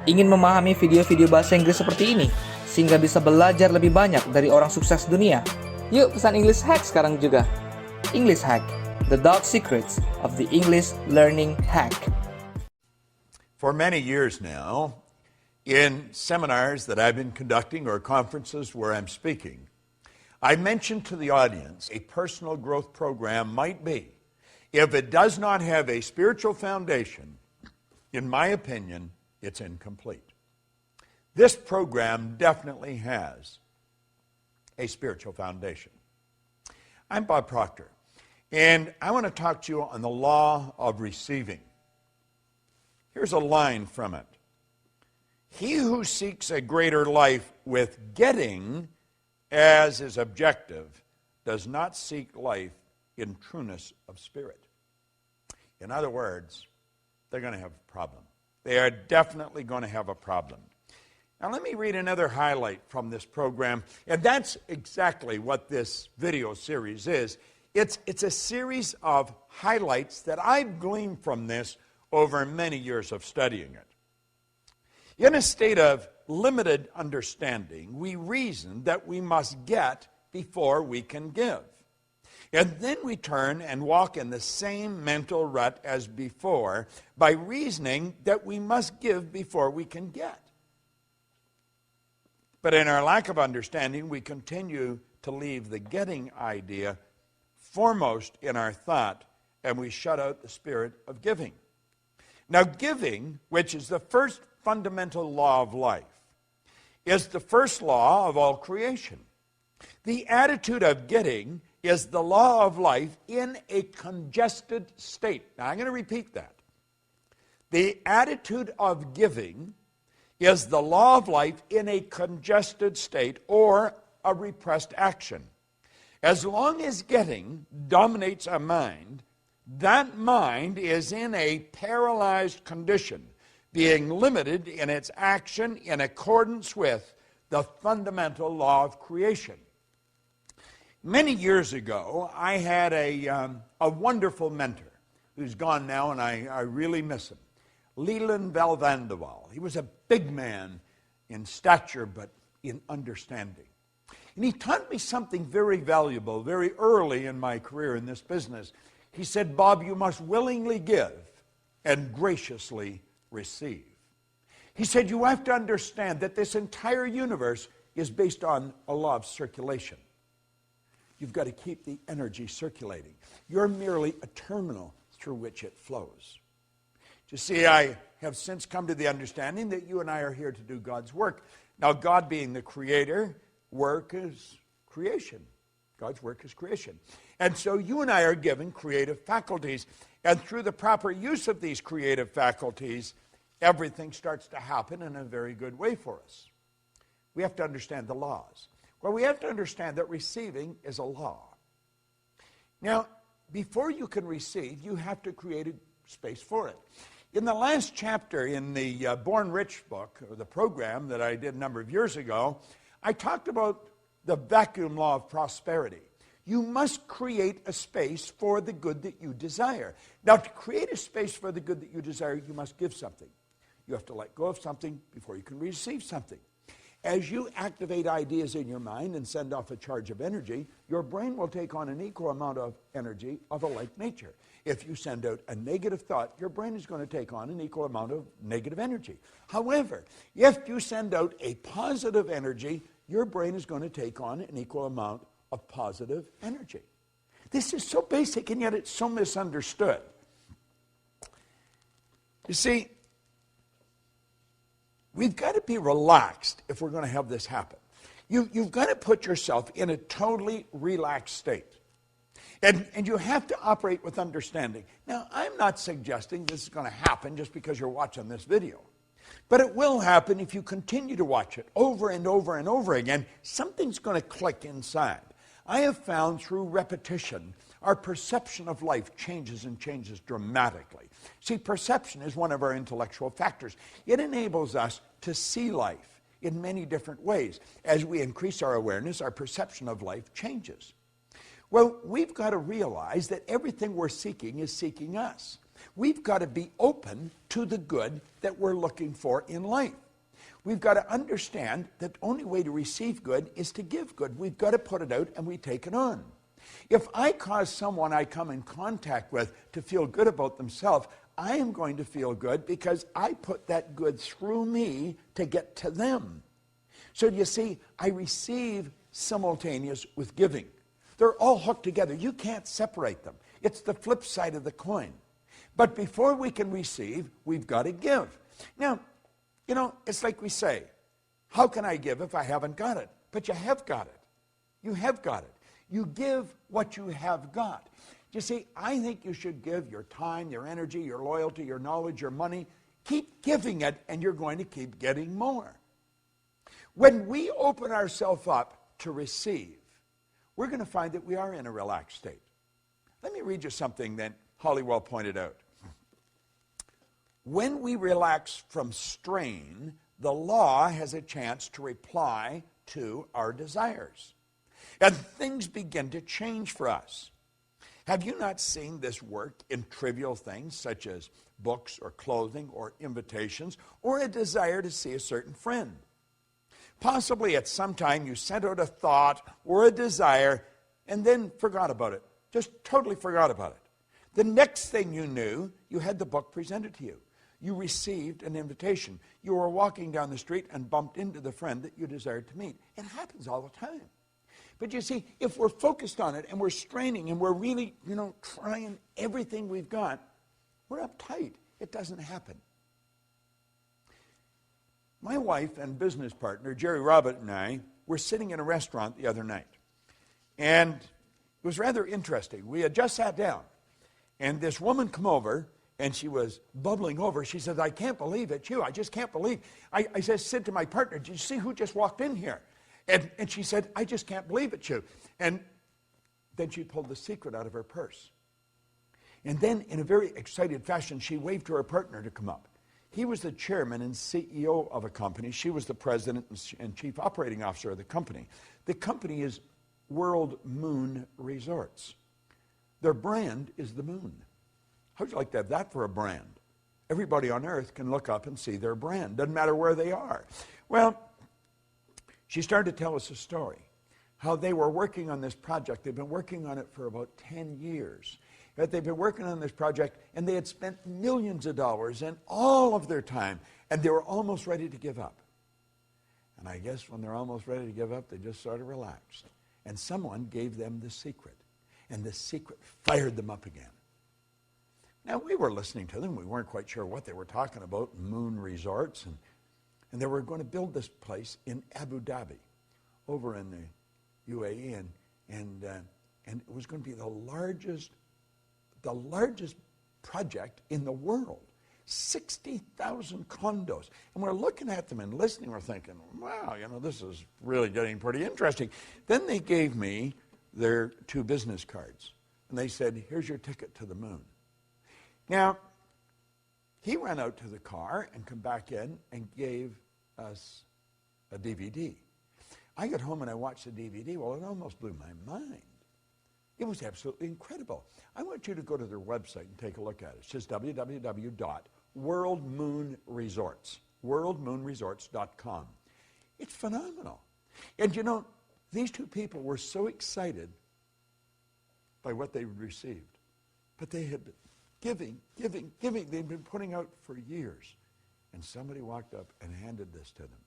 Ingin memahami video-video bahasa Inggris seperti ini, sehingga bisa belajar lebih banyak dari orang sukses dunia? Yuk pesan English Hack sekarang juga. English Hack, the dark secrets of the English learning hack. For many years now, in seminars that I've been conducting or conferences where I'm speaking, I mentioned to the audience a personal growth program might be, if it does not have a spiritual foundation, in my opinion, it's incomplete. This program definitely has a spiritual foundation. I'm Bob Proctor, and I want to talk to you on the law of receiving. Here's a line from it. He who seeks a greater life with getting as his objective does not seek life in trueness of spirit. In other words, they're going to have a problem. They are definitely going to have a problem. Now let me read another highlight from this program, and that's exactly what this video series is. It's a series of highlights that I've gleaned from this over many years of studying it. In a state of limited understanding, we reason that we must get before we can give. And then we turn and walk in the same mental rut as before by reasoning that we must give before we can get. But in our lack of understanding, we continue to leave the getting idea foremost in our thought, and we shut out the spirit of giving. Now, giving, which is the first fundamental law of life, is the first law of all creation. The attitude of getting is the law of life in a congested state. Now, I'm going to repeat that. The attitude of giving is the law of life in a congested state or a repressed action. As long as getting dominates a mind, that mind is in a paralyzed condition, being limited in its action in accordance with the fundamental law of creation. Many years ago, I had a wonderful mentor who's gone now, and I really miss him. Leland Valvandewaal. He was a big man in stature, but in understanding. And he taught me something very valuable very early in my career in this business. He said, Bob, you must willingly give and graciously receive. He said, you have to understand that this entire universe is based on a law of circulation. You've got to keep the energy circulating. You're merely a terminal through which it flows. You see, I have since come to the understanding that you and I are here to do God's work. Now, God being the creator, work is creation. God's work is creation. And so you and I are given creative faculties. And through the proper use of these creative faculties, everything starts to happen in a very good way for us. We have to understand the laws. Well, we have to understand that receiving is a law. Now, before you can receive, you have to create a space for it. In the last chapter in the Born Rich book, or the program that I did a number of years ago, I talked about the vacuum law of prosperity. You must create a space for the good that you desire. Now, to create a space for the good that you desire, you must give something. You have to let go of something before you can receive something. As you activate ideas in your mind and send off a charge of energy, your brain will take on an equal amount of energy of a like nature. If you send out a negative thought, your brain is going to take on an equal amount of negative energy. However, if you send out a positive energy, your brain is going to take on an equal amount of positive energy. This is so basic, and yet it's so misunderstood. You see, we've got to be relaxed if we're going to have this happen. You've got to put yourself in a totally relaxed state. And you have to operate with understanding. Now, I'm not suggesting this is going to happen just because you're watching this video. But it will happen if you continue to watch it over and over and over again. Something's going to click inside. I have found through repetition, our perception of life changes and changes dramatically. See, perception is one of our intellectual factors. It enables us to see life in many different ways. As we increase our awareness, our perception of life changes. Well, we've got to realize that everything we're seeking is seeking us. we've got to be open to the good that we're looking for in life. We've got to understand that the only way to receive good is to give good. We've got to put it out and we take it on. If I cause someone I come in contact with to feel good about themselves, I am going to feel good because I put that good through me to get to them. So you see, I receive simultaneous with giving. They're all hooked together. You can't separate them. It's the flip side of the coin. But before we can receive, we've got to give. Now, you know, it's like we say, how can I give if I haven't got it? But you have got it. You have got it. You give what you have got. You see, I think you should give your time, your energy, your loyalty, your knowledge, your money. Keep giving it, and you're going to keep getting more. When we open ourselves up to receive, we're going to find that we are in a relaxed state. Let me read you something that Hollywell pointed out. When we relax from strain, the law has a chance to reply to our desires. And things begin to change for us. Have you not seen this work in trivial things such as books or clothing or invitations or a desire to see a certain friend? Possibly at some time you sent out a thought or a desire and then forgot about it. Just totally forgot about it. The next thing you knew, you had the book presented to you. You received an invitation. You were walking down the street and bumped into the friend that you desired to meet. It happens all the time. But you see, if we're focused on it and we're straining and we're really, trying everything we've got, we're uptight. It doesn't happen. My wife and business partner, Jerry Robert, and I were sitting in a restaurant the other night. And it was rather interesting. We had just sat down. And this woman came over, and she was bubbling over. She said, I can't believe it's you. I just can't believe. I said to my partner, did you see who just walked in here? And she said, I just can't believe it's you. And then she pulled the secret out of her purse. And then, in a very excited fashion, she waved to her partner to come up. He was the chairman and CEO of a company. She was the president and chief operating officer of the company. The company is World Moon Resorts. Their brand is the moon. How'd you like to have that for a brand? Everybody on earth can look up and see their brand. Doesn't matter where they are. Well, she started to tell us a story, how they were working on this project. They've been working on it for about 10 years. That they've been working on this project, and they had spent millions of dollars and all of their time, and they were almost ready to give up. And I guess when they're almost ready to give up, they just sort of relaxed. And someone gave them the secret, and the secret fired them up again. Now, we were listening to them. We weren't quite sure what they were talking about, moon resorts, and they were going to build this place in Abu Dhabi, over in the UAE, and it was going to be the largest project in the world. 60,000 condos. And we're looking at them and listening. We're thinking, wow, this is really getting pretty interesting. Then they gave me their 2 business cards. And they said, here's your ticket to the moon. Now, he ran out to the car and come back in and gave us a DVD. I got home and I watched the DVD. Well, it almost blew my mind. It was absolutely incredible. I want you to go to their website and take a look at it. It's just www.worldmoonresorts, worldmoonresorts.com. It's phenomenal. And these 2 people were so excited by what they received. But they had been giving. They'd been putting out for years. And somebody walked up and handed this to them.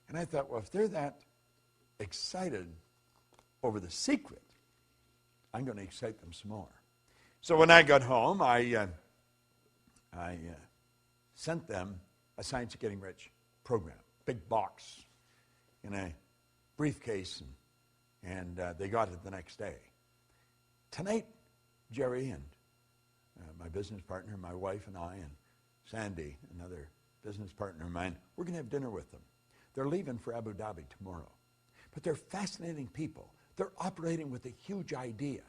And I thought, well, if they're that excited over the secret, I'm going to excite them some more. So when I got home, I sent them a Science of Getting Rich program, big box in a briefcase, and they got it the next day. Tonight, Jerry and my business partner, my wife and I, and Sandy, another business partner of mine, we're going to have dinner with them. They're leaving for Abu Dhabi tomorrow. But they're fascinating people. They're operating with a huge idea.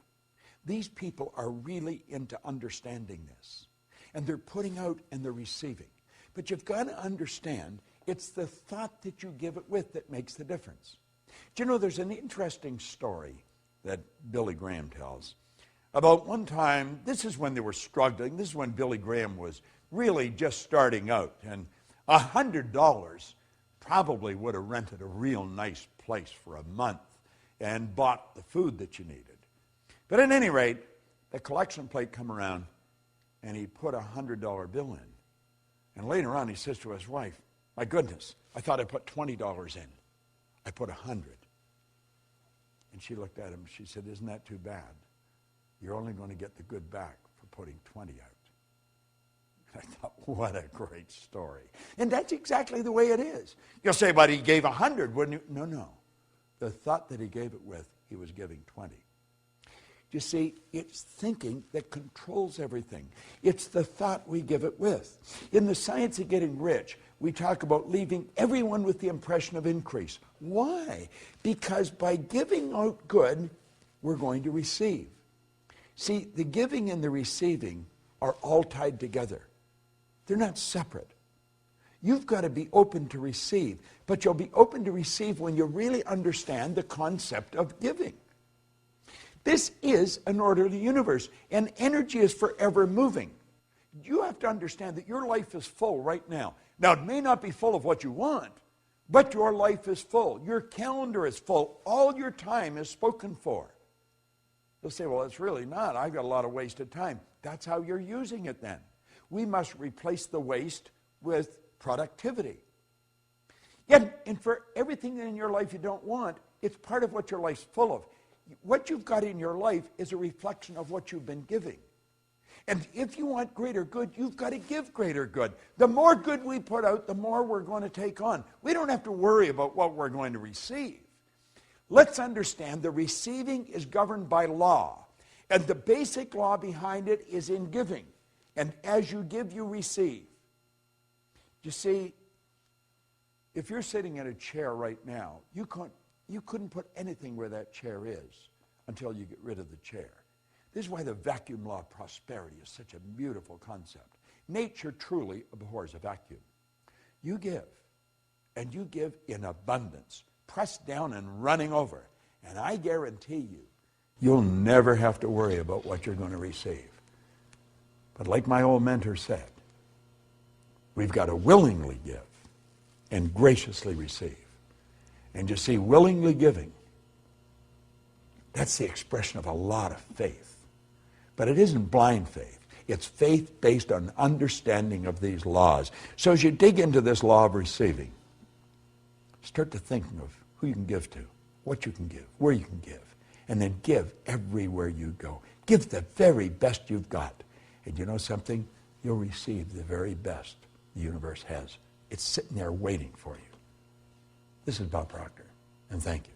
These people are really into understanding this. And they're putting out and they're receiving. But you've got to understand, it's the thought that you give it with that makes the difference. Do you know, there's an interesting story that Billy Graham tells about one time. This is when they were struggling. This is when Billy Graham was really just starting out. And $100 probably would have rented a real nice place for a month and bought the food that you needed. But at any rate, the collection plate come around, and he put a $100 bill in. And later on, he says to his wife, "My goodness, I thought I put $20 in. I put 100." And she looked at him. She said, "Isn't that too bad? You're only going to get the good back for putting 20 out." I thought, what a great story. And that's exactly the way it is. You'll say, "But he gave 100, wouldn't you?" No, no. The thought that he gave it with, he was giving 20. You see, it's thinking that controls everything. It's the thought we give it with. In the Science of Getting Rich, we talk about leaving everyone with the impression of increase. Why? Because by giving out good, we're going to receive. See, the giving and the receiving are all tied together. They're not separate. You've got to be open to receive, but you'll be open to receive when you really understand the concept of giving. This is an orderly universe, and energy is forever moving. You have to understand that your life is full right now. Now, it may not be full of what you want, but your life is full. Your calendar is full. All your time is spoken for. You'll say, "Well, it's really not. I've got a lot of wasted time." That's how you're using it then. We must replace the waste with productivity. Yet, and for everything in your life you don't want, it's part of what your life's full of. What you've got in your life is a reflection of what you've been giving. And if you want greater good, you've got to give greater good. The more good we put out, the more we're going to take on. We don't have to worry about what we're going to receive. Let's understand the receiving is governed by law. And the basic law behind it is in giving. And as you give, you receive. You see, if you're sitting in a chair right now, you couldn't put anything where that chair is until you get rid of the chair. This is why the vacuum law of prosperity is such a beautiful concept. Nature truly abhors a vacuum. You give, and you give in abundance, pressed down and running over. And I guarantee you, you'll never have to worry about what you're going to receive. But like my old mentor said, we've got to willingly give and graciously receive. And you see, willingly giving, that's the expression of a lot of faith. But it isn't blind faith. It's faith based on understanding of these laws. So as you dig into this law of receiving, start to thinking of who you can give to, what you can give, where you can give, and then give everywhere you go. Give the very best you've got. And you know something? You'll receive the very best the universe has. It's sitting there waiting for you. This is Bob Proctor, and thank you.